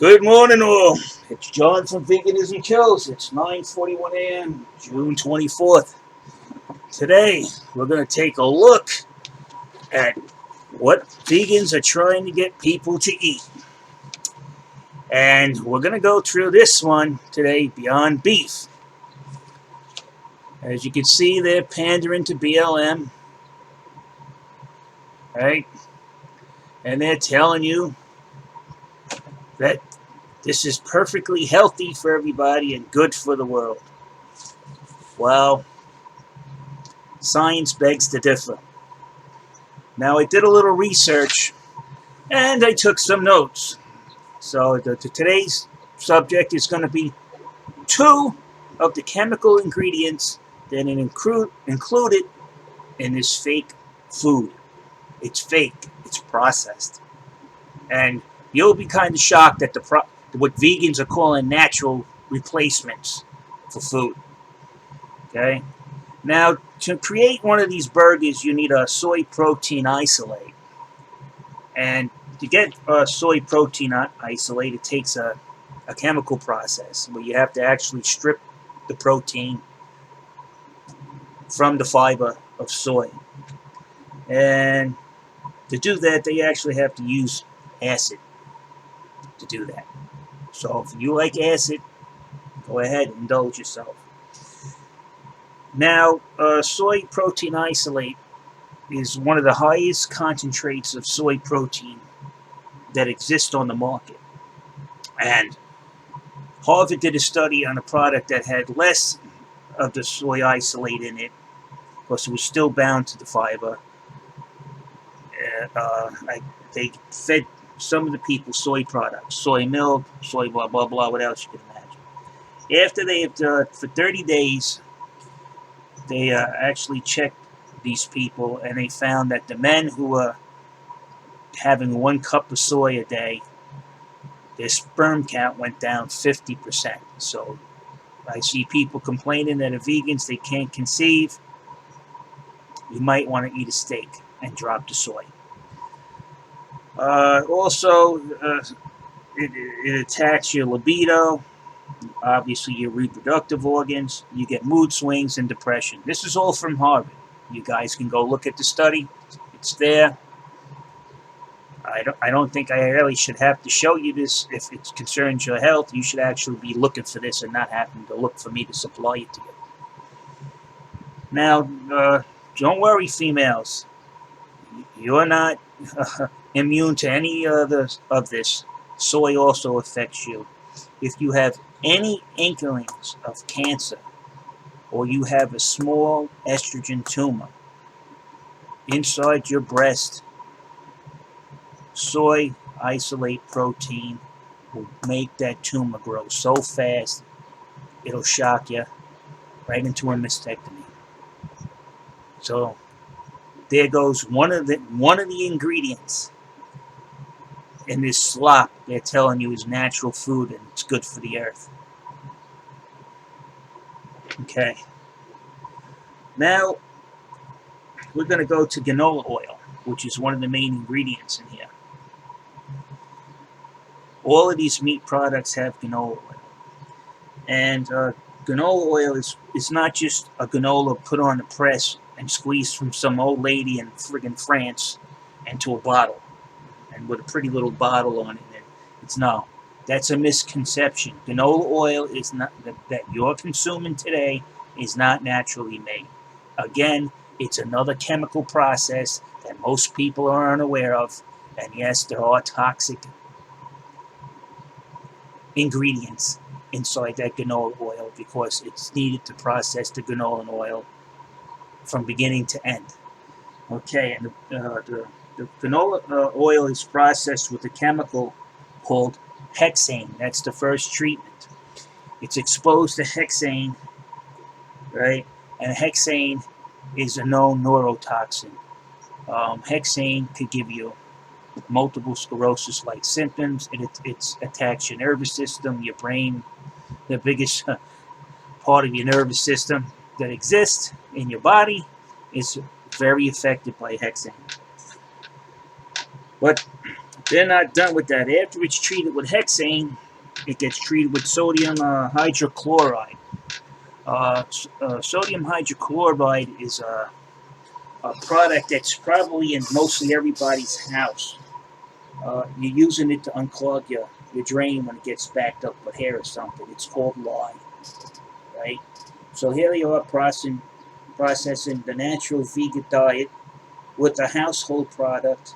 Good morning, all. It's John from Veganism Kills. It's 9:41 a.m., June 24th. Today, we're going to take a look at what vegans are trying to get people to eat. And we're going to go through this one today, Beyond Beef. As you can see, they're pandering to BLM, right? And they're telling you that this is perfectly healthy for everybody and good for the world. Well, science begs to differ. Now, I did a little research and I took some notes. So today's subject is going to be two of the chemical ingredients that are included in this fake food. It's fake. It's processed. And you'll be kind of shocked at what vegans are calling natural replacements for food. Okay? Now, to create one of these burgers, you need a soy protein isolate. And to get soy protein isolate, it takes a chemical process where you have to actually strip the protein from the fiber of soy. And to do that, they actually have to use acid to do that. So if you like acid, go ahead and indulge yourself. Now, soy protein isolate is one of the highest concentrates of soy protein that exist on the market. And Harvard did a study on a product that had less of the soy isolate in it, because it was still bound to the fiber. They fed some of the people soy products, soy milk, soy blah, blah, blah, what else you can imagine. After they had, for 30 days, they actually checked these people, and they found that the men who were having 1 cup of soy a day, their sperm count went down 50%. So I see people complaining that are vegans, they can't conceive. You might want to eat a steak and drop the soy. Also, it attacks your libido, obviously your reproductive organs. You get mood swings and depression. This is all from Harvard. You guys can go look at the study. It's there. I don't think I really should have to show you this. If it concerns your health, you should actually be looking for this and not having to look for me to supply it to you. Now, don't worry, females. You're not immune to any of this. Soy also affects you. If you have any inklings of cancer, or you have a small estrogen tumor inside your breast, soy isolate protein will make that tumor grow so fast it'll shock you right into a mastectomy. So there goes one of the ingredients in this slop they're telling you is natural food and it's good for the earth. Okay. Now we're going to go to canola oil, which is one of the main ingredients in here. All of these meat products have canola oil. And canola oil is not just a canola put on the press and squeezed from some old lady in friggin' France into a bottle, and with a pretty little bottle on it. It's no. That's a misconception. Canola oil is not that you're consuming today is not naturally made. Again, it's another chemical process that most people are unaware of. And yes, there are toxic ingredients inside that canola oil because it's needed to process the canola oil from beginning to end. Okay, and the canola oil is processed with a chemical called hexane. That's the first treatment. It's exposed to hexane, right? And hexane is a known neurotoxin. Hexane could give you multiple sclerosis-like symptoms. It attacks your nervous system, your brain, the biggest part of your nervous system that exists in your body is very affected by hexane. But They're not done with that. After it's treated with hexane, it gets treated with sodium hydrochloride. Sodium hydrochloride is a product that's probably in mostly everybody's house. You're using it to unclog your drain when it gets backed up with hair or something. It's called lye, right? So here you are processing the natural vegan diet with a household product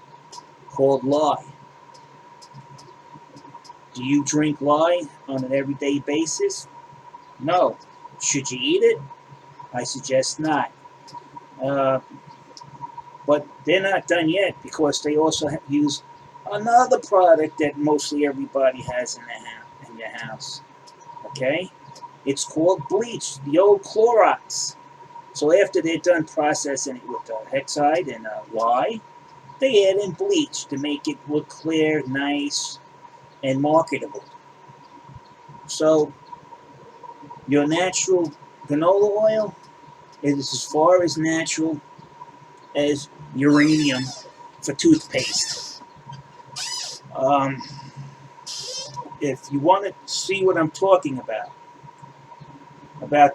called lye. Do you drink lye on an everyday basis? No. Should you eat it? I suggest not. Uh, but they're not done yet because they also use another product that mostly everybody has in your house. Okay? It's called bleach, the old Clorox. So after they're done processing it with hexide and lye, they add in bleach to make it look clear, nice, and marketable. So your natural canola oil is as far as natural as uranium for toothpaste. Um, if you want to see what I'm talking about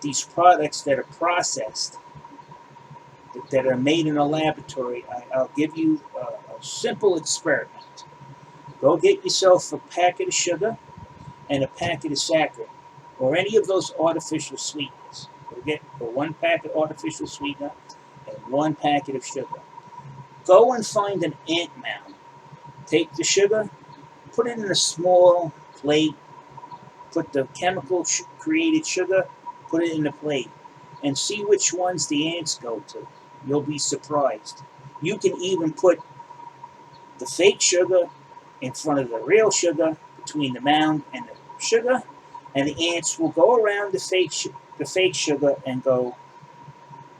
these products that are processed, that are made in a laboratory, I'll give you a simple experiment. Go get yourself a packet of sugar and a packet of saccharin, or any of those artificial sweeteners. Go get one packet of artificial sweetener and one packet of sugar. Go and find an ant mound. Take the sugar, put it in a small plate, put the chemical created sugar, put it in the plate, and see which ones the ants go to. You'll be surprised. You can even put the fake sugar in front of the real sugar, between the mound and the sugar, and the ants will go around the fake sugar and go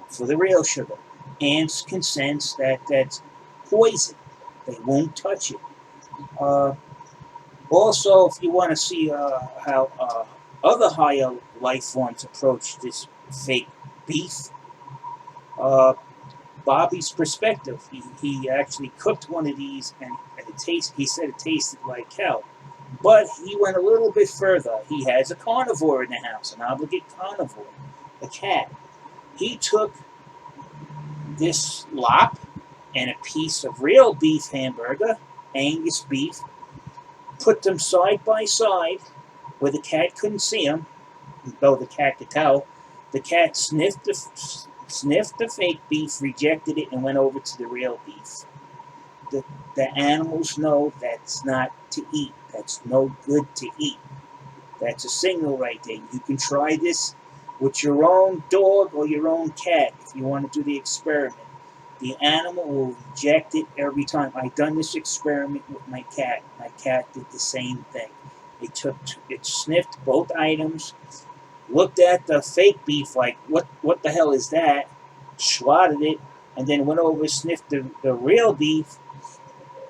for the real sugar. Ants can sense that that's poison. They won't touch it. Also, if you want to see how other higher life forms approach this fake beef, Bobby's perspective. He actually cooked one of these, and he said it tasted like hell. But he went a little bit further. He has a carnivore in the house, an obligate carnivore, a cat. He took this lop and a piece of real beef hamburger, Angus beef, put them side by side where the cat couldn't see them, though the cat could tell. The cat sniffed the fake beef, rejected it, and went over to the real beef. The animals know that's not to eat. That's no good to eat. That's a signal right there. You can try this with your own dog or your own cat if you want to do the experiment. The animal will reject it every time. I've done this experiment with my cat. My cat did the same thing. It sniffed both items, looked at the fake beef like, what the hell is that? Swatted it, and then went over and sniffed the real beef,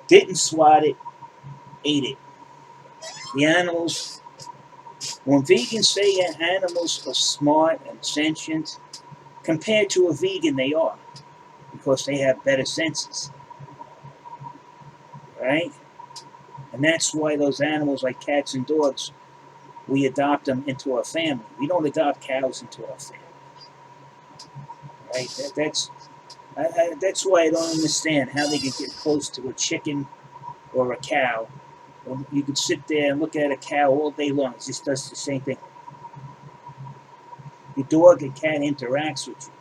didn't swat it, ate it. The animals, when vegans say animals are smart and sentient, compared to a vegan, they are, because they have better senses, right? And that's why those animals like cats and dogs, we adopt them into our family. We don't adopt cows into our family, right? That's why I don't understand how they can get close to a chicken or a cow. You can sit there and look at a cow all day long. It just does the same thing. Your dog and cat interacts with you.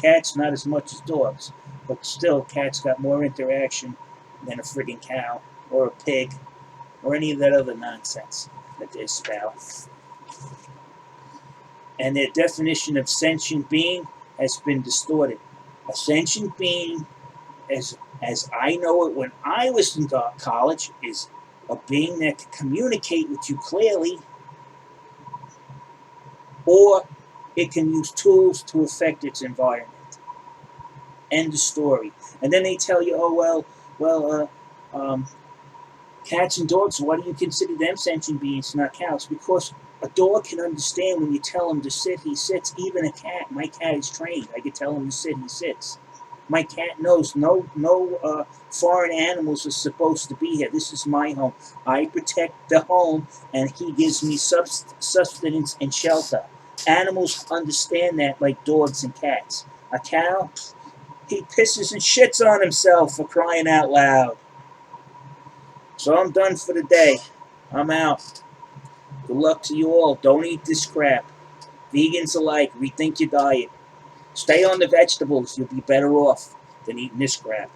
Cats not as much as dogs, but still cats got more interaction than a friggin' cow or a pig or any of that other nonsense that they spout. And their definition of sentient being has been distorted. A sentient being, as I know it when I was in college, is a being that can communicate with you clearly, or it can use tools to affect its environment. End of story. And then they tell you, oh, cats and dogs, why do you consider them sentient beings, not cows? Because a dog can understand when you tell him to sit, he sits. Even a cat, my cat is trained. I can tell him to sit, he sits. My cat knows no foreign animals are supposed to be here. This is my home. I protect the home, and he gives me sustenance and shelter. Animals understand that, like dogs and cats. A cow, he pisses and shits on himself, for crying out loud. So I'm done for the day. I'm out. Good luck to you all. Don't eat this crap. Vegans alike, rethink your diet. Stay on the vegetables. You'll be better off than eating this crap.